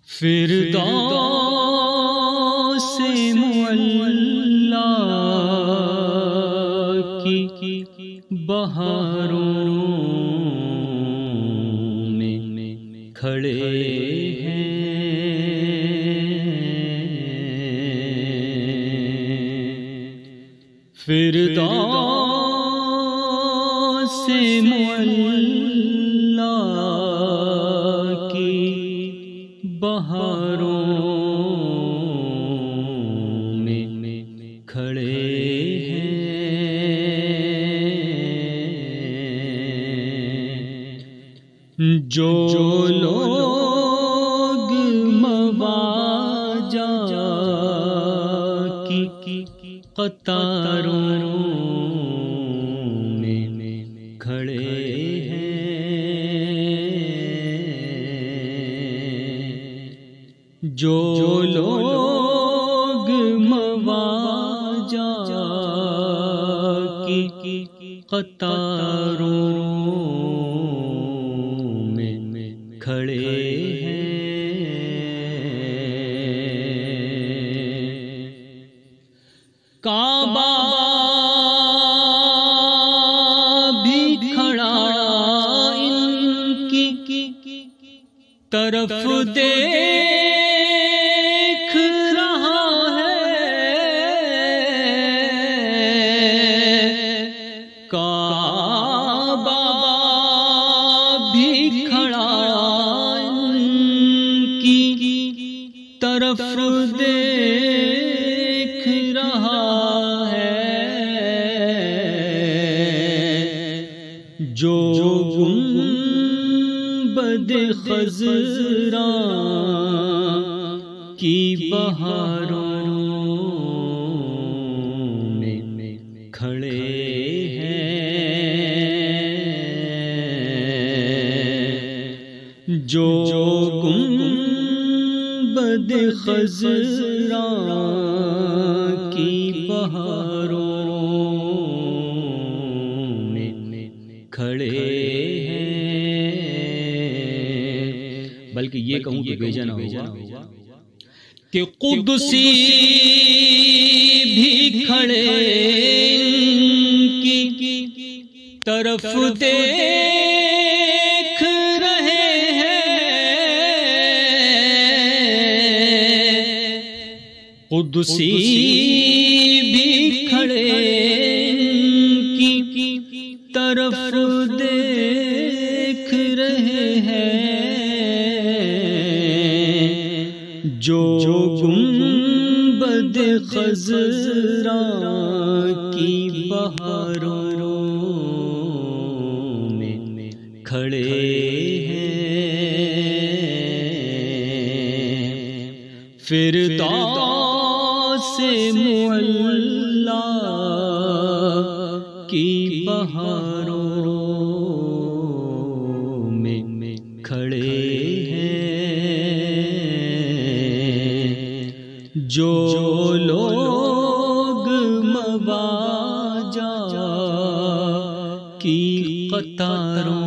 Firdous Mugla کی بہاروں میں کھڑے ہیں، فردوس معلا کی بہاروں میں کھڑے ہیں، جو لوگ مواجہ کی قطاروں میں کھڑے جو لوگ مواجہ کی قطاروں میں کھڑے ہیں، کعبہ بھی کھڑا ان کی طرف دیکھ رہا ہے، کعبہ بھی کھڑا ان کی طرف دیکھ رہا ہے، جو گنبد خضرا کی بہاروں میں کھڑے ہیں، جو گنبد خضرا کی بہاروں میں کھڑے ہیں، بلکہ یہ کہوں کہ بھیجا نہ ہوگا کہ قدسی بھی کھڑے کی طرف دیکھ رہے ہیں، قدسی بھی کھڑے کی طرف دیکھ رہے ہیں، جو گنبد خضرا کی بہاروں میں کھڑے ہیں، فردوس معلا کی بہاروں میں کھڑے ہیں، جو لوگ مواجہ کی قطاروں